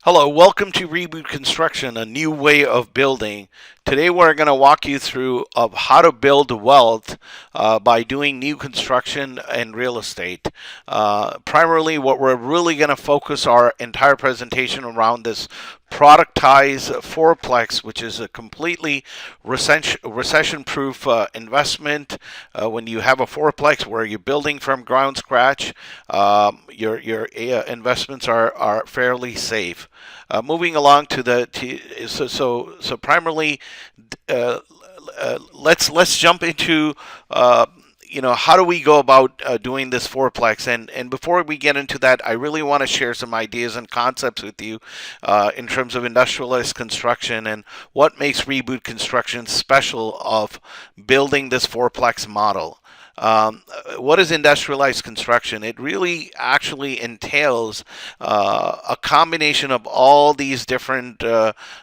Hello, welcome to Reboot Construction, a new way of building. Today we're going to walk you through of how to build wealth by doing new construction and real estate. Primarily what we're really going to focus our entire presentation around this productized fourplex, which is a completely recession-proof investment. When you have a fourplex where you're building from ground scratch, your investments are fairly safe. Moving along to primarily, uh, let's jump into how do we go about doing this fourplex. And before we get into that, I really want to share some ideas and concepts with you in terms of industrialized construction and what makes Reboot Construction special of building this fourplex model. What is industrialized construction? It really actually entails a combination of all these different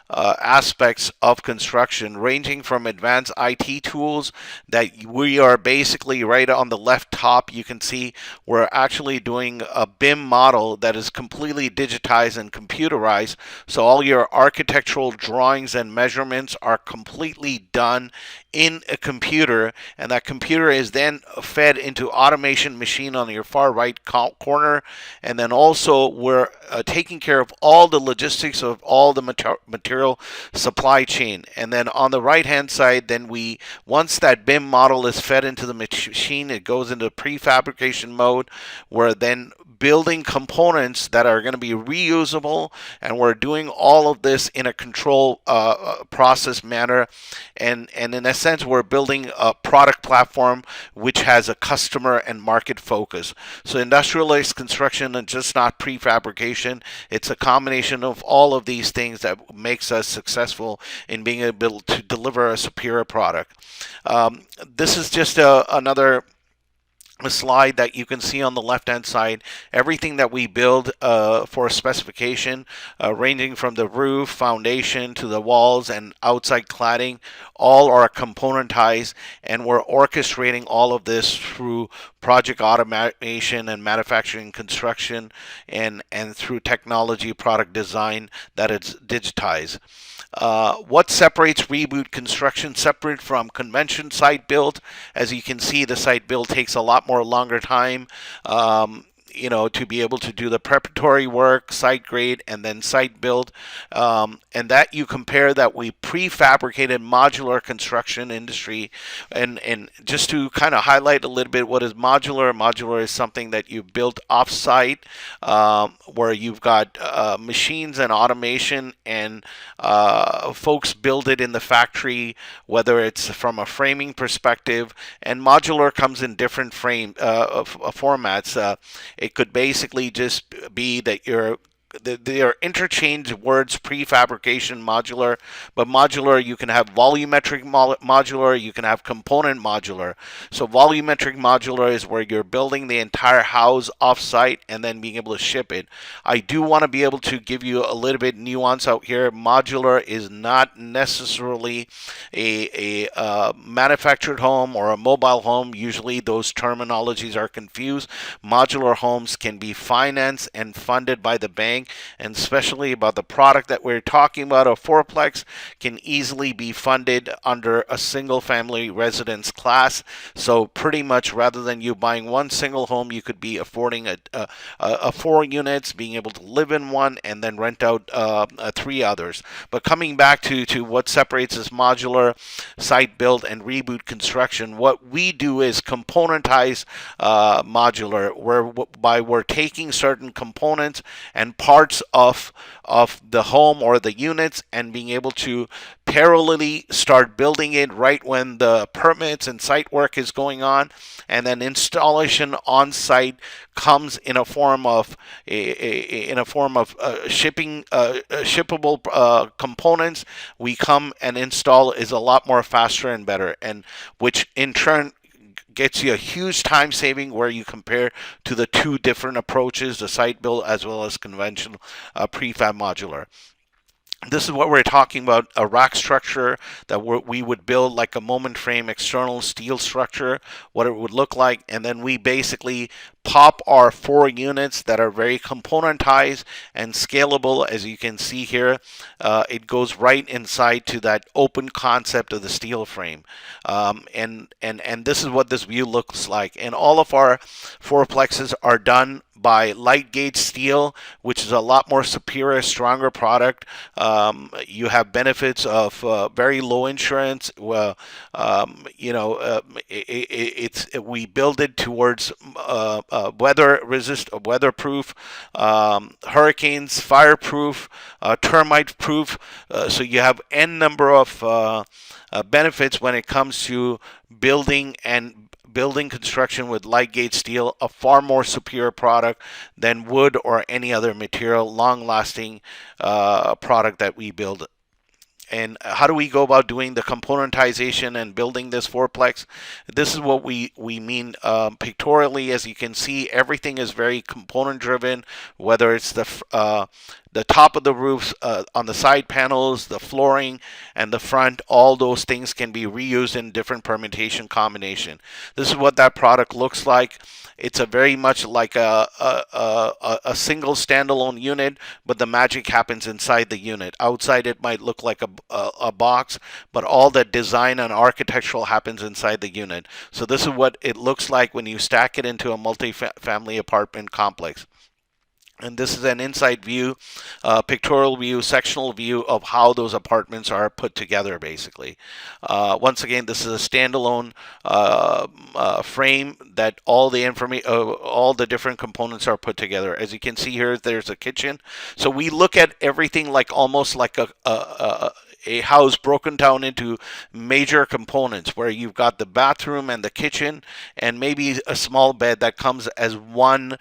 aspects of construction, ranging from advanced IT tools that we are basically right on the left top. You can see we're actually doing a BIM model that is completely digitized and computerized. So all your architectural drawings and measurements are completely done in a computer, and that computer is then fed into automation machine on your far right corner. And then also we're taking care of all the logistics of all the material supply chain. And then on the right hand side, then once that BIM model is fed into the machine, it goes into prefabrication mode, where then building components that are going to be reusable, and we're doing all of this in a control process manner. And in a sense, we're building a product platform which has a customer and market focus. So industrialized construction is just not prefabrication. It's a combination of all of these things that makes us successful in being able to deliver a superior product. This is just another a slide that you can see on the left hand side. Everything that we build for a specification, ranging from the roof, foundation to the walls and outside cladding, all are componentized, and we're orchestrating all of this through project automation and manufacturing construction, and through technology product design that it's digitized. What separates Reboot Construction separate from convention site build? As you can see, the site build takes a lot more longer time. To be able to do the preparatory work, site grade, and then site build. And that you compare that we prefabricated modular construction industry. And just to kind of highlight a little bit, what is modular? Modular is something that you build off-site, where you've got machines and automation, and folks build it in the factory, whether it's from a framing perspective. And modular comes in different formats. It could basically just be that they are interchange words, prefabrication, modular. But modular, you can have volumetric modular, you can have component modular. So volumetric modular is where you're building the entire house off-site and then being able to ship it. I do want to be able to give you a little bit nuance out here. Modular is not necessarily a manufactured home or a mobile home. Usually those terminologies are confused. Modular homes can be financed and funded by the bank, and especially about the product that we're talking about, a fourplex can easily be funded under a single family residence class. So pretty much, rather than you buying one single home, you could be affording a 4 units, being able to live in one and then rent out 3 others. But coming back to what separates this modular, site build, and Reboot Construction, what we do is componentize modular, whereby we're taking certain components and parts of the home or the units and being able to parallelly start building it right when the permits and site work is going on, and then installation on site comes in a form of shippable components. We come and install is a lot more faster and better, and which in turn gets you a huge time saving where you compare to the 2 different approaches, the site build as well as conventional prefab modular. This is what we're talking about, a rack structure that we would build like a moment frame external steel structure, what it would look like. And then we basically pop our 4 units that are very componentized and scalable. As you can see here, it goes right inside to that open concept of the steel frame. And this is what this view looks like. And all of our fourplexes are done by light gauge steel, which is a lot more superior, stronger product. You have benefits of very low insurance. We build it towards weatherproof, hurricanes, fireproof, termite proof. So you have n number of benefits when it comes to building construction with light gauge steel, a far more superior product than wood or any other material, long lasting product that we build. And how do we go about doing the componentization and building this fourplex? This is what we mean pictorially. As you can see, everything is very component driven, whether it's the top of the roofs, on the side panels, the flooring, and the front. All those things can be reused in different permutation combination. This is what that product looks like. It's a very much like a single standalone unit, but the magic happens inside the unit. Outside it might look like a box, but all the design and architectural happens inside the unit. So this is what it looks like when you stack it into a multi-family apartment complex. And this is an inside view, pictorial view, sectional view of how those apartments are put together, basically. Once again, this is a standalone frame that all the different components are put together. As you can see here, there's a kitchen. So we look at everything like almost like a house broken down into major components, where you've got the bathroom and the kitchen and maybe a small bed that comes as one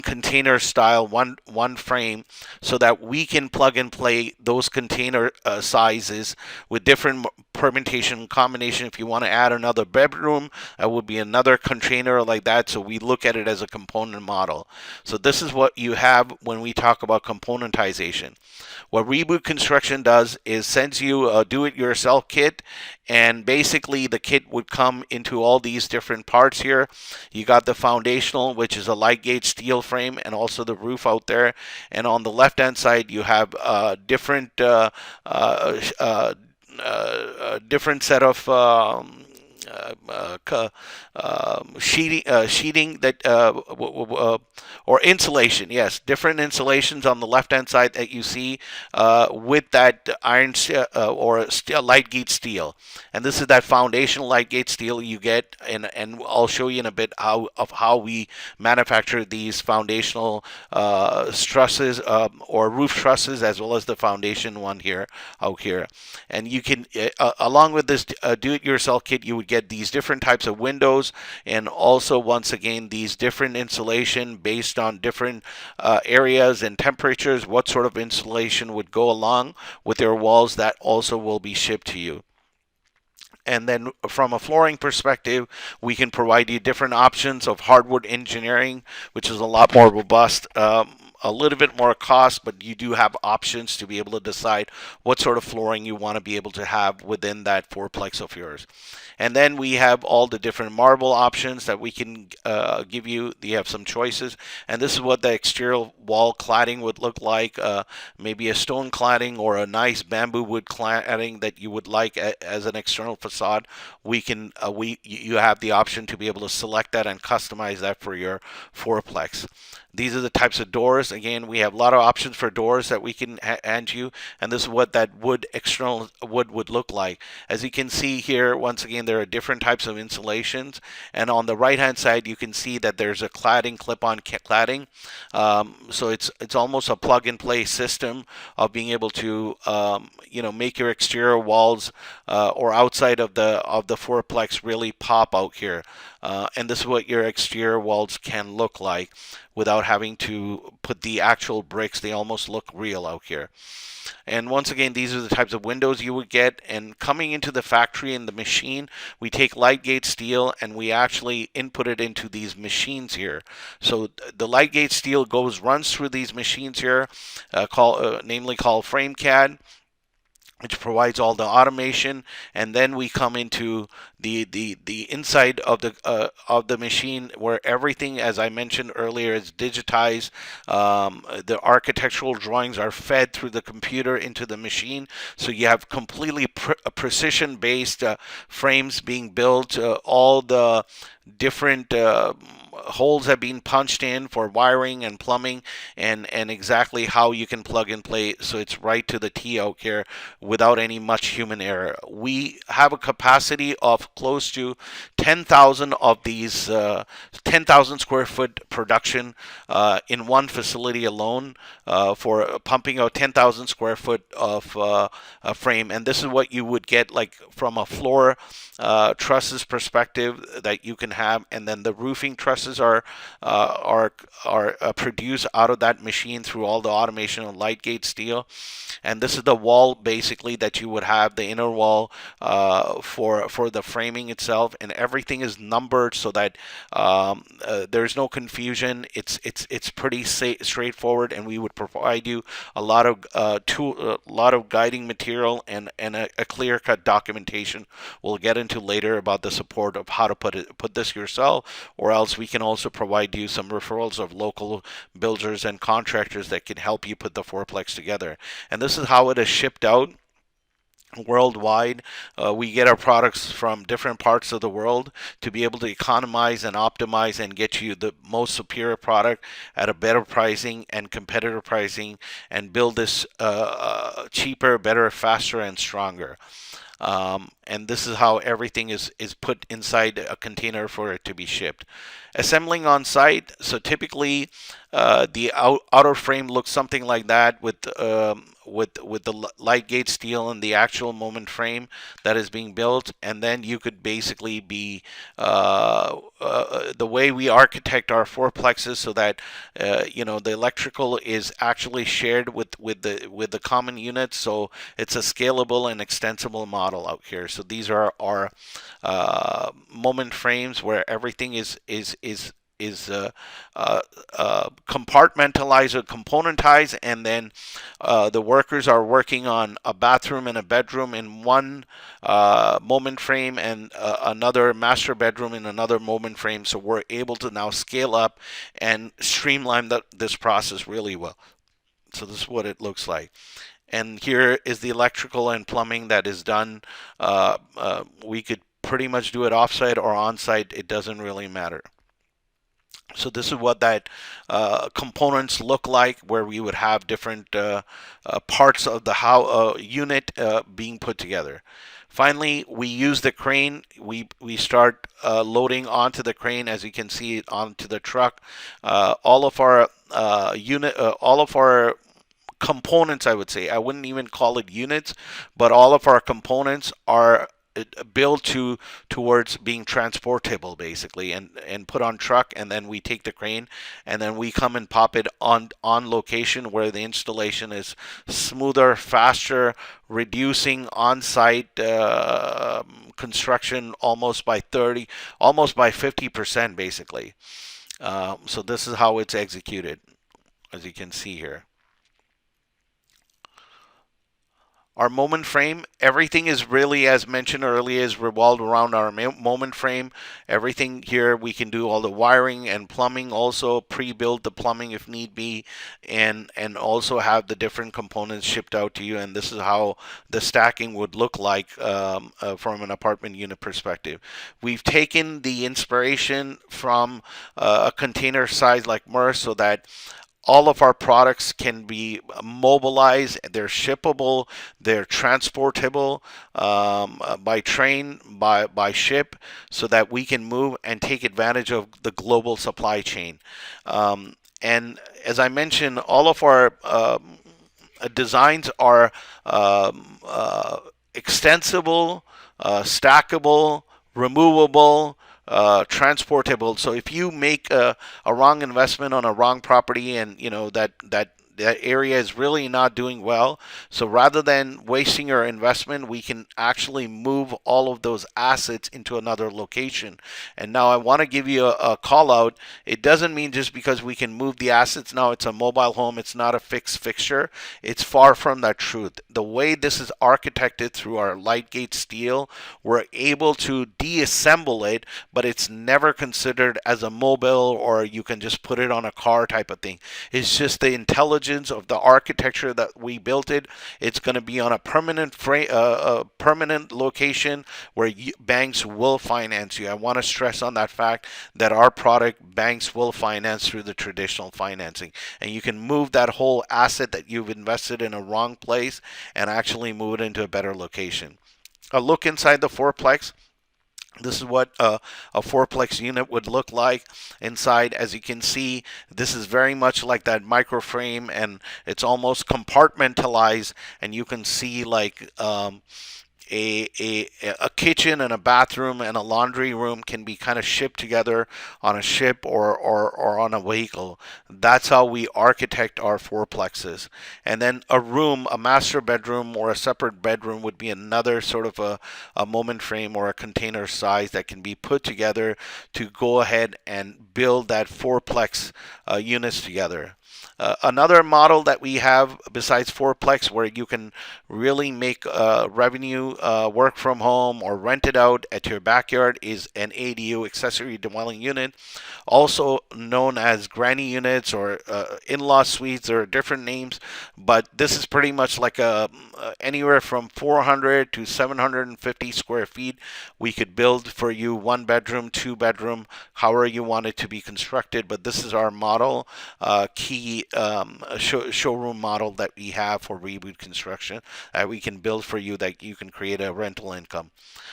container style, one frame, so that we can plug and play those container sizes with different permutation combination. If you want to add another bedroom, that would be another container like that. So we look at it as a component model. So this is what you have when we talk about componentization. What Reboot Construction does is sends you a do-it-yourself kit, and basically the kit would come into all these different parts here. You got the foundational, which is a light gauge steel frame, and also the roof out there. And on the left-hand side, you have different set of sheeting that or insulation. Yes, different insulations on the left hand side that you see with that iron or light gauge steel. And this is that foundational light gauge steel you get, and I'll show you in a bit how we manufacture these foundational trusses or roof trusses, as well as the foundation one here out here. And you can along with this do-it-yourself kit, you would get these different types of windows, and also once again these different insulation based on different areas and temperatures. What sort of insulation would go along with your walls, that also will be shipped to you. And then from a flooring perspective, we can provide you different options of hardwood engineering, which is a lot more robust. A little bit more cost, but you do have options to be able to decide what sort of flooring you want to be able to have within that fourplex of yours. And then we have all the different marble options that we can give you. You have some choices, and this is what the exterior wall cladding would look like. Maybe a stone cladding or a nice bamboo wood cladding that you would like as an external facade. You have the option to be able to select that and customize that for your fourplex. These are the types of doors. Again, we have a lot of options for doors that we can hand you, and this is what that external wood would look like. As you can see here, once again, there are different types of insulations, and on the right hand side you can see that there's a cladding, clip-on cladding. So it's almost a plug-and-play system of being able to make your exterior walls or outside of the fourplex really pop out here. And this is what your exterior walls can look like without having to put the actual bricks. They almost look real out here. And once again, these are the types of windows you would get. And coming into the factory in the machine, we take light gauge steel and we actually input it into these machines here. So the light gauge steel runs through these machines here, namely called FrameCAD, which provides all the automation, and then we come into the inside of the machine, where everything, as I mentioned earlier, is digitized. The architectural drawings are fed through the computer into the machine, so you have completely precision-based frames being built. All the different holes have been punched in for wiring and plumbing, and exactly how you can plug and play, so it's right to the T out here without any much human error. We have a capacity of close to 10,000 of these 10,000 square foot production in one facility alone, for pumping out 10,000 square foot of a frame. And this is what you would get like from a floor trusses perspective that you can have, and then the roofing trusses are produced out of that machine through all the automation of light gauge steel. And this is the wall basically that you would have, the inner wall for the framing itself, and everything is numbered so that there's no confusion. It's pretty straightforward, and we would provide you a lot of guiding material and a clear-cut documentation we'll get into later about the support of how to put this yourself, or else we can also provide you some referrals of local builders and contractors that can help you put the fourplex together. And this is how it is shipped out worldwide. We get our products from different parts of the world to be able to economize and optimize and get you the most superior product at a better pricing and competitive pricing, and build this cheaper, better, faster, and stronger. And this is how everything is put inside a container for it to be shipped. Assembling on site. So typically, the outer frame looks something like that with the light gauge steel and the actual moment frame that is being built. And then you could basically be the way we architect our fourplexes, so that the electrical is actually shared with the common units. So it's a scalable and extensible model out here. So these are our moment frames where everything is compartmentalized or componentized, and then the workers are working on a bathroom and a bedroom in one moment frame, and another master bedroom in another moment frame. So we're able to now scale up and streamline this process really well. So this is what it looks like. And here is the electrical and plumbing that is done. We could pretty much do it offsite or onsite. It doesn't really matter. So this is what that components look like, where we would have different parts of the unit being put together. Finally, we use the crane. We start loading onto the crane, as you can see, onto the truck. All of our components, I would say, I wouldn't even call it units, but all of our components are built towards being transportable basically, and put on truck, and then we take the crane and then we come and pop it on location, where the installation is smoother, faster, reducing on-site construction almost by 50% basically. So this is how it's executed, as you can see here. Our moment frame, everything is really, as mentioned earlier, is revolved around our moment frame. Everything here, we can do all the wiring and plumbing, also pre-build the plumbing if need be, and also have the different components shipped out to you. And this is how the stacking would look like from an apartment unit perspective. We've taken the inspiration from a container size like MERS, so that all of our products can be mobilized, they're shippable, they're transportable by train, by ship, so that we can move and take advantage of the global supply chain. And as I mentioned, all of our designs are extensible, stackable, removable, transportable. So if you make a wrong investment on a wrong property, and that area is really not doing well. So rather than wasting your investment, we can actually move all of those assets into another location. And now I want to give you a call out. It doesn't mean just because we can move the assets now it's a mobile home, it's not a fixed fixture. It's far from that truth. The way this is architected through our light gate steel, we're able to deassemble it, but it's never considered as a mobile or you can just put it on a car type of thing. It's just the intelligence of the architecture that we built it. It's going to be on a permanent permanent location where banks will finance you. I want to stress on that fact that our product banks will finance through the traditional financing, and you can move that whole asset that you've invested in a wrong place and actually move it into a better location. A look inside the fourplex. This is what a fourplex unit would look like inside. As you can see, this is very much like that microframe, and it's almost compartmentalized, and you can see like a kitchen and a bathroom and a laundry room can be kind of shipped together on a ship or on a vehicle. That's how we architect our fourplexes. And then a room, a master bedroom or a separate bedroom would be another sort of a moment frame or a container size that can be put together to go ahead and build that fourplex units together. Another model that we have besides fourplex where you can really make revenue work from home or rent it out at your backyard is an ADU, accessory dwelling unit, also known as granny units or in-law suites. There are different names, but this is pretty much like a anywhere from 400 to 750 square feet. We could build for you 1 bedroom, 2 bedroom, however you want it to be constructed. But this is our model, key showroom model that we have for Reboot Construction that we can build for you, that you can create a rental income.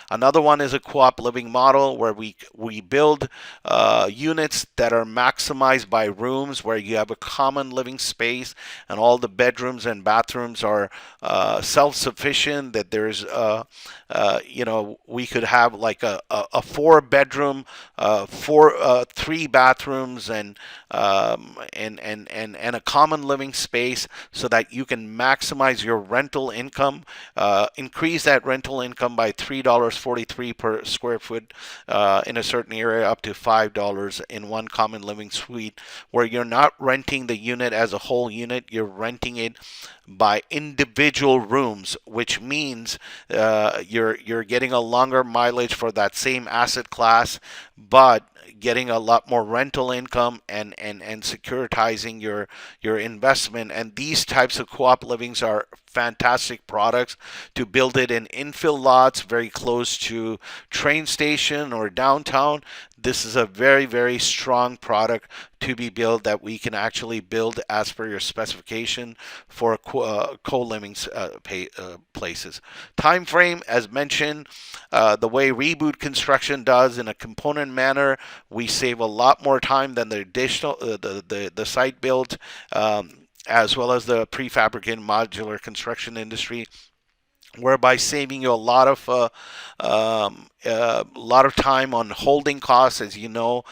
Another one is a co-op living model where we build units that are maximized by rooms, where you have a common living space and all the bedrooms and bathrooms are self-sufficient. That there's we could have like a 4 bedroom, 3 bathrooms, and a common living space, so that you can maximize your rental income, increase that rental income by $3.43 per square foot in a certain area, up to $5 in one common living suite, where you're not renting the unit as a whole unit, you're renting it by individual rooms, which means you're getting a longer mileage for that same asset class, but getting a lot more rental income and securitizing your investment. And these types of co-op livings are fantastic products to build it in infill lots very close to train station or downtown. This is a very, very strong product to be built that we can actually build as per your specification for co-living places. Time frame, as mentioned, the way Reboot Construction does in a component manner, we save a lot more time than the additional the site built, as well as the prefabricated modular construction industry, whereby saving you a lot of time on holding costs. As you know,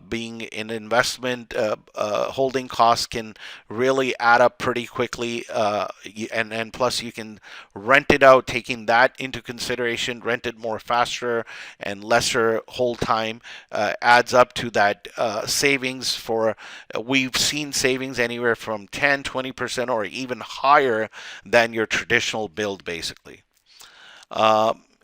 being an investment, holding costs can really add up pretty quickly, and plus you can rent it out, taking that into consideration, rent it more faster and lesser hold time, adds up to that savings. For we've seen savings anywhere from 10-20% or even higher than your traditional build, basically.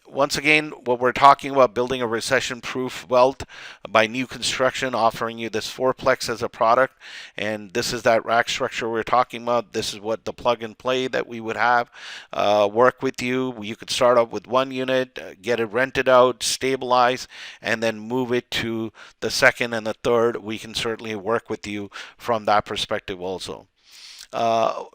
Once again, what we're talking about, building a recession-proof wealth by new construction, offering you this fourplex as a product. And this is that rack structure we're talking about. This is what the plug and play that we would have work with you. You could start off with one unit, get it rented out, stabilize, and then move it to the second and the third. We can certainly work with you from that perspective also. Some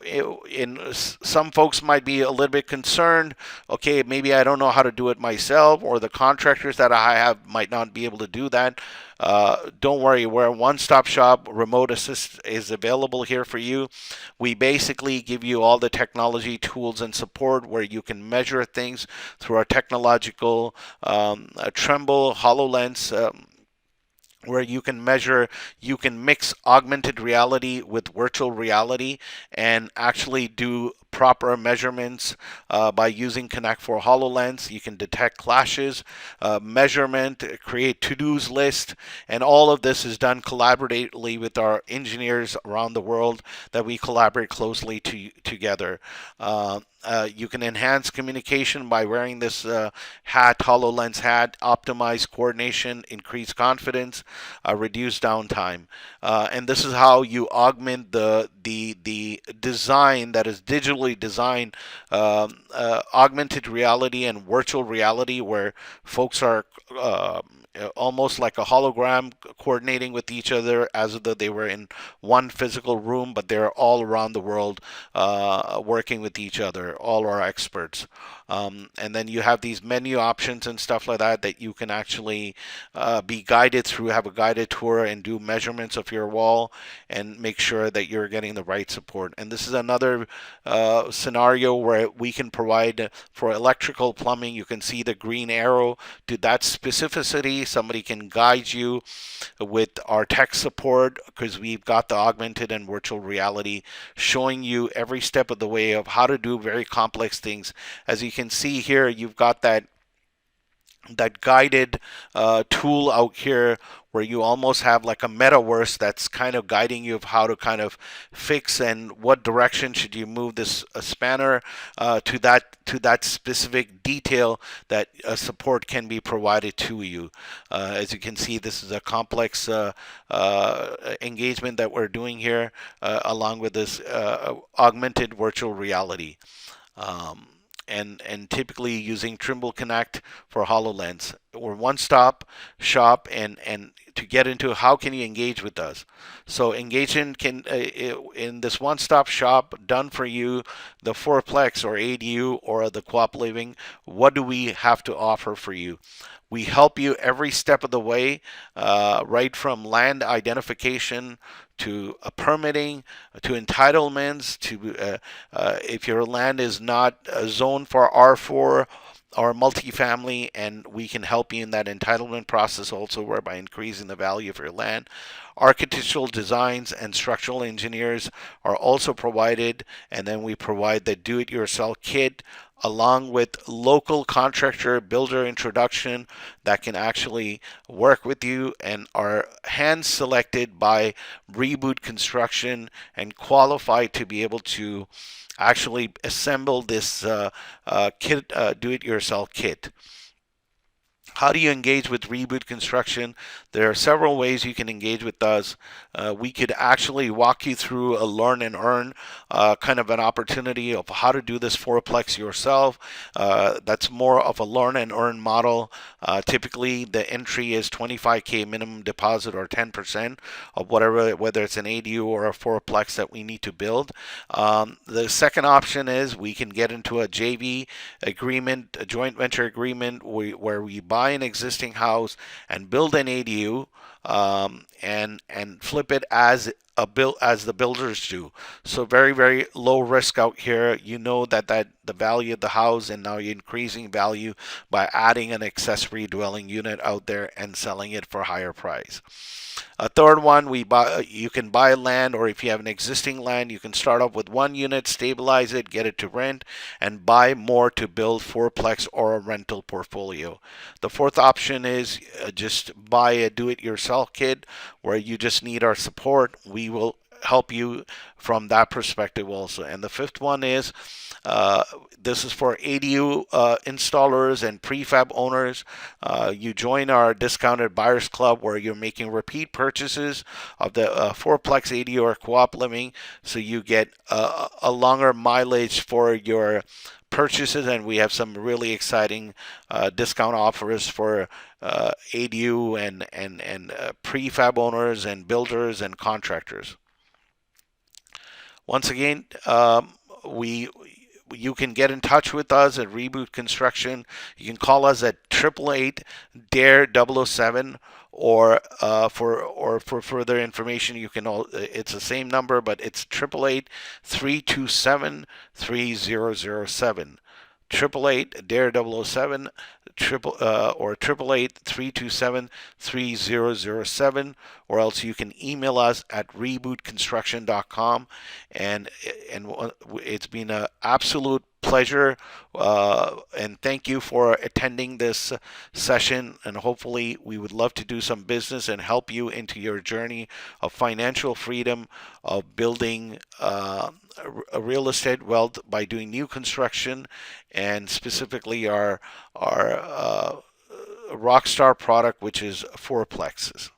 folks might be a little bit concerned. Okay, maybe I don't know how to do it myself, or the contractors that I have might not be able to do that. Don't worry, we're a one-stop shop. Remote assist is available here for you. We basically give you all the technology tools and support where you can measure things through our technological Tremble HoloLens, where you can measure, you can mix augmented reality with virtual reality and actually do proper measurements by using Connect for HoloLens. You can detect clashes, measurement, create to-dos list, and all of this is done collaboratively with our engineers around the world that we collaborate closely together. You can enhance communication by wearing this HoloLens hat, optimize coordination, increase confidence, reduce downtime. And this is how you augment the design that is digitally designed, augmented reality and virtual reality, where folks are almost like a hologram coordinating with each other as though they were in one physical room, but they're all around the world working with each other, all our experts. And then you have these menu options and stuff like that that you can actually be guided through, have a guided tour and do measurements of your wall and make sure that you're getting the right support. And this is another scenario where we can provide for electrical plumbing. You can see the green arrow to that specificity. Somebody can guide you with our tech support because we've got the augmented and virtual reality showing you every step of the way of how to do very complex things. As you can see here, you've got that guided tool out here where you almost have like a metaverse that's kind of guiding you of how to kind of fix and what direction should you move this spanner to that specific detail that support can be provided to you. As you can see, this is a complex engagement that we're doing here along with this augmented virtual reality. Um, and typically using Trimble Connect for HoloLens. We're one-stop shop, and to get into how can you engage with us. So engagement can in this one-stop shop done for you, the fourplex or ADU or the Co-op Living. What do we have to offer for you? We help you every step of the way, right from land identification to permitting, to entitlements, to if your land is not zoned for R4 or multifamily, and we can help you in that entitlement process also, whereby increasing the value of your land. Architectural designs and structural engineers are also provided, and then we provide the do-it-yourself kit along with local contractor builder introduction that can actually work with you and are hand selected by Rebootconstruction and qualified to be able to actually assemble this kit, do-it-yourself kit. How do you engage with Rebootconstruction? There are several ways you can engage with us. We could actually walk you through a learn and earn kind of an opportunity of how to do this fourplex yourself. That's more of a learn and earn model. Typically, the entry is 25K minimum deposit or 10% of whatever, whether it's an ADU or a fourplex that we need to build. The second option is we can get into a JV agreement, a joint venture agreement, where we buy an existing house and build an ADU, and flip it as the builders do. So very, very low risk out here. You know that the value of the house, and now you're increasing value by adding an accessory dwelling unit out there and selling it for a higher price. A third one, you can buy land, or if you have an existing land, you can start off with one unit, stabilize it, get it to rent, and buy more to build fourplex or a rental portfolio. The fourth option is just buy a do-it-yourself kit where you just need our support. We will help you from that perspective also. And the fifth one is this is for ADU installers and prefab owners. You join our discounted buyers club where you're making repeat purchases of the fourplex ADU or Co-op Living, so you get a longer mileage for your purchases, and we have some really exciting discount offers for ADU and prefab owners and builders and contractors. Once again, we you can get in touch with us at Reboot Construction. You can call us at 888-DARE-007, or for further information, you can it's the same number, but it's 888-327-3007. 888-DARE-007, or 888-327-3007, or else you can email us at rebootconstruction.com. And it's been an absolute pleasure, and thank you for attending this session. And hopefully, we would love to do some business and help you into your journey of financial freedom, of building a real estate wealth by doing new construction, and specifically our rockstar product, which is fourplexes.